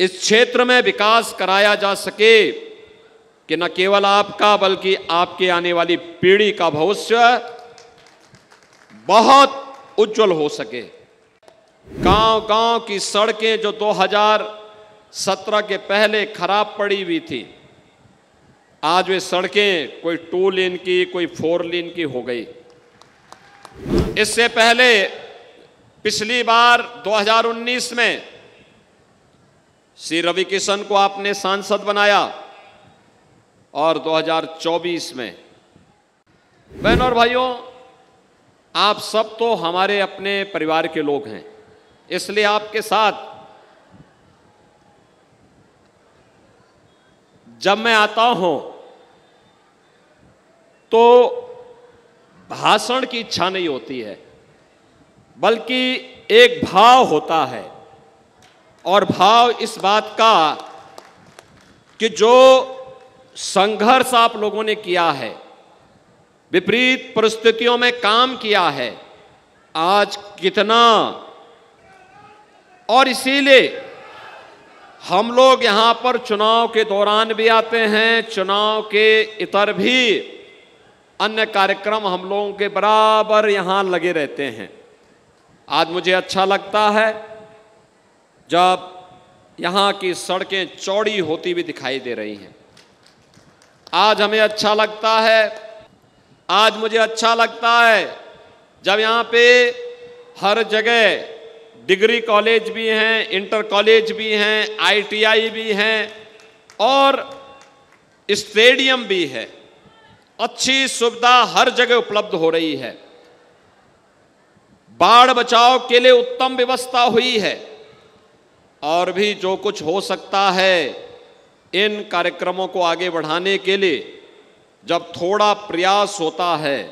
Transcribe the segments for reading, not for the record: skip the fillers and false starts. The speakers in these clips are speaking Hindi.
इस क्षेत्र में विकास कराया जा सके कि न केवल आपका बल्कि आपके आने वाली पीढ़ी का भविष्य बहुत उज्जवल हो सके। गांव-गांव की सड़कें जो 2017 के पहले खराब पड़ी हुई थी, आज वे सड़कें कोई 2 लेन की, कोई 4 लेन की हो गई। इससे पहले पिछली बार 2019 में श्री रवि किशन को आपने सांसद बनाया और 2024 में। बहनों और भाइयों, आप सब तो हमारे अपने परिवार के लोग हैं, इसलिए आपके साथ जब मैं आता हूं तो भाषण की इच्छा नहीं होती है, बल्कि एक भाव होता है। और भाव इस बात का कि जो संघर्ष आप लोगों ने किया है, विपरीत परिस्थितियों में काम किया है, आज कितना, और इसीलिए हम लोग यहां पर चुनाव के दौरान भी आते हैं, चुनाव के इतर भी अन्य कार्यक्रम हम लोगों के बराबर यहां लगे रहते हैं। आज मुझे अच्छा लगता है जब यहां की सड़कें चौड़ी होती हुई दिखाई दे रही हैं। आज हमें अच्छा लगता है, आज मुझे अच्छा लगता है जब यहां पे हर जगह डिग्री कॉलेज भी हैं, इंटर कॉलेज भी हैं, ITI भी हैं और स्टेडियम भी है। अच्छी सुविधा हर जगह उपलब्ध हो रही है। बाढ़ बचाव के लिए उत्तम व्यवस्था हुई है। और भी जो कुछ हो सकता है इन कार्यक्रमों को आगे बढ़ाने के लिए जब थोड़ा प्रयास होता है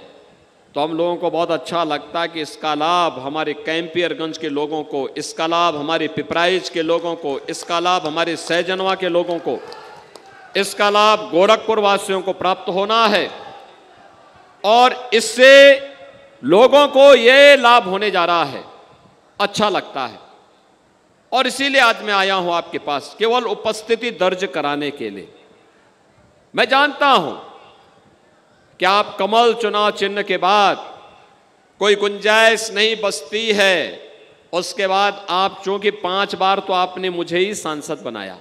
तो हम लोगों को बहुत अच्छा लगता है कि इसका लाभ हमारे कैंपियरगंज के लोगों को, इसका लाभ हमारे पिपराइच के लोगों को, इसका लाभ हमारे सहजनवा के लोगों को, इसका लाभ गोरखपुर वासियों को प्राप्त होना है। और इससे लोगों को ये लाभ होने जा रहा है, अच्छा लगता है। और इसीलिए आज मैं आया हूं आपके पास केवल उपस्थिति दर्ज कराने के लिए। मैं जानता हूं कि आप कमल चुनाव चिन्ह के बाद कोई गुंजाइश नहीं बचती है, उसके बाद आप चूंकि 5 बार तो आपने मुझे ही सांसद बनाया,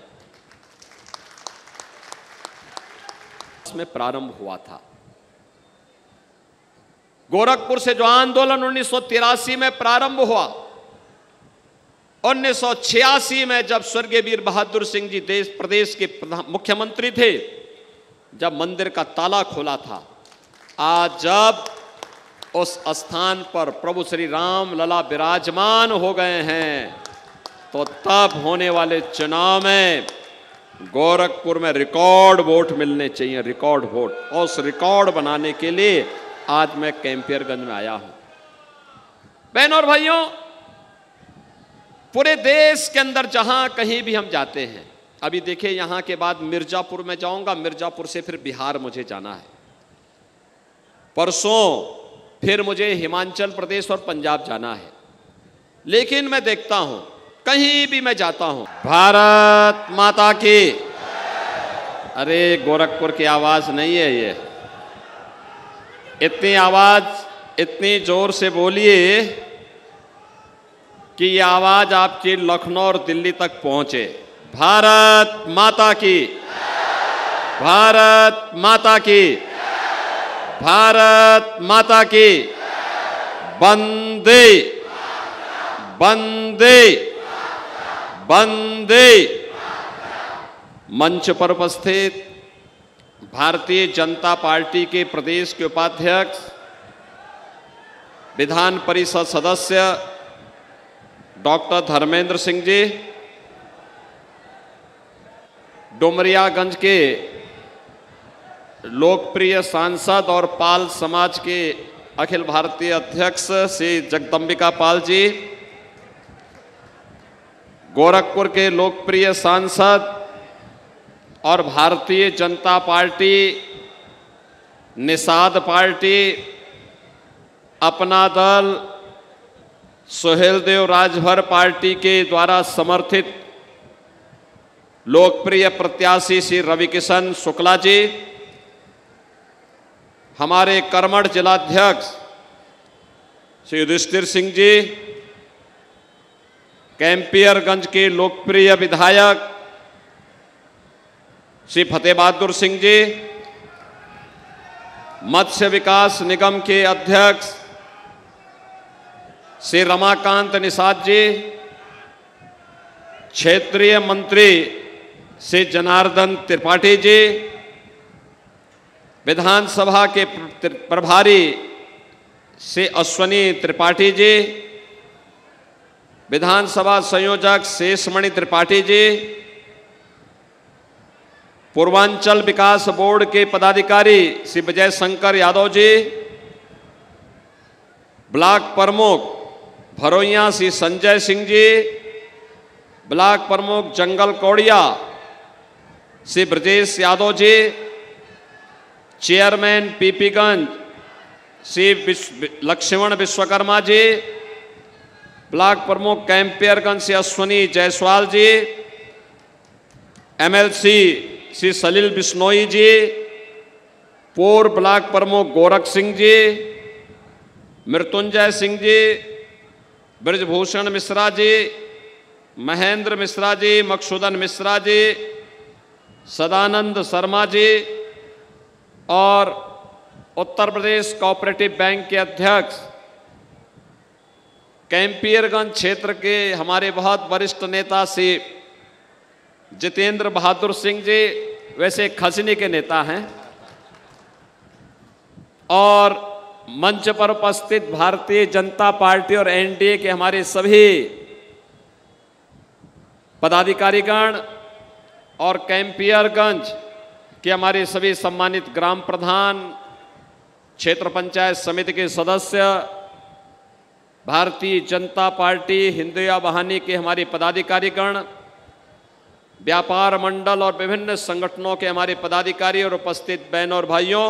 इसमें प्रारंभ हुआ था। गोरखपुर से जो आंदोलन 1983 में प्रारंभ हुआ, 1986 में जब स्वर्गीय वीर बहादुर सिंह जी प्रदेश के मुख्यमंत्री थे, जब मंदिर का ताला खोला था, आज जब उस स्थान पर प्रभु श्री राम लला विराजमान हो गए हैं, तो तब होने वाले चुनाव में गोरखपुर में रिकॉर्ड वोट मिलने चाहिए, रिकॉर्ड वोट। और उस रिकॉर्ड बनाने के लिए आज मैं कैंपियरगंज में आया हूं। बहनों और भाइयों, पूरे देश के अंदर जहां कहीं भी हम जाते हैं, अभी देखिए यहां के बाद मिर्जापुर में जाऊंगा, मिर्जापुर से फिर बिहार मुझे जाना है, परसों फिर मुझे हिमाचल प्रदेश और पंजाब जाना है। लेकिन मैं देखता हूं कहीं भी मैं जाता हूं, भारत माता की, अरे गोरखपुर की आवाज नहीं है ये, इतनी आवाज इतनी जोर से बोलिए कि ये आवाज आपकी लखनऊ और दिल्ली तक पहुंचे। भारत माता की, भारत माता की, भारत माता की, वंदे वंदे वंदे। मंच पर उपस्थित भारतीय जनता पार्टी के प्रदेश के उपाध्यक्ष, विधान परिषद सदस्य डॉक्टर धर्मेंद्र सिंह जी, डुमरियागंज के लोकप्रिय सांसद और पाल समाज के अखिल भारतीय अध्यक्ष श्री जगदम्बिका पाल जी, गोरखपुर के लोकप्रिय सांसद और भारतीय जनता पार्टी, निषाद पार्टी, अपना दल, सुहेलदेव राजभर पार्टी के द्वारा समर्थित लोकप्रिय प्रत्याशी श्री रविकिशन शुक्ला जी, हमारे कर्मठ जिलाध्यक्ष श्री युधिष्ठिर सिंह जी, कैंपियरगंज के लोकप्रिय विधायक श्री फतेह बहादुर सिंह जी, मत्स्य विकास निगम के अध्यक्ष श्री रमाकांत निषाद जी, क्षेत्रीय मंत्री श्री जनार्दन त्रिपाठी जी, विधानसभा के प्रभारी श्री अश्वनी त्रिपाठी जी, विधानसभा संयोजक शेषमणि त्रिपाठी जी, पूर्वांचल विकास बोर्ड के पदाधिकारी श्री विजय शंकर यादव जी, ब्लॉक प्रमुख भरोइया श्री संजय सिंह जी, ब्लॉक प्रमुख जंगल कौड़िया श्री ब्रजेश यादव जी, चेयरमैन पीपीगंज श्री लक्ष्मण विश्वकर्मा जी, ब्लॉक प्रमुख कैंपियरगंज से अश्वनी जायसवाल जी, एमएलसी श्री सलील बिश्नोई जी, पूर्व ब्लॉक प्रमुख गोरख सिंह जी, मृत्युंजय सिंह जी, ब्रजभूषण मिश्रा जी, महेंद्र मिश्रा जी, मकसूदन मिश्रा जी, सदानंद शर्मा जी और उत्तर प्रदेश कोऑपरेटिव बैंक के अध्यक्ष, कैंपियरगंज क्षेत्र के हमारे बहुत वरिष्ठ नेता श्री जितेंद्र बहादुर सिंह जी, वैसे खसनी के नेता हैं, और मंच पर उपस्थित भारतीय जनता पार्टी और एनडीए के हमारे सभी पदाधिकारीगण और कैंपियरगंज के हमारे सभी सम्मानित ग्राम प्रधान, क्षेत्र पंचायत समिति के सदस्य, भारतीय जनता पार्टी हिंदुया बहानी के हमारे पदाधिकारीगण, व्यापार मंडल और विभिन्न संगठनों के हमारे पदाधिकारी और उपस्थित बहनों और भाइयों,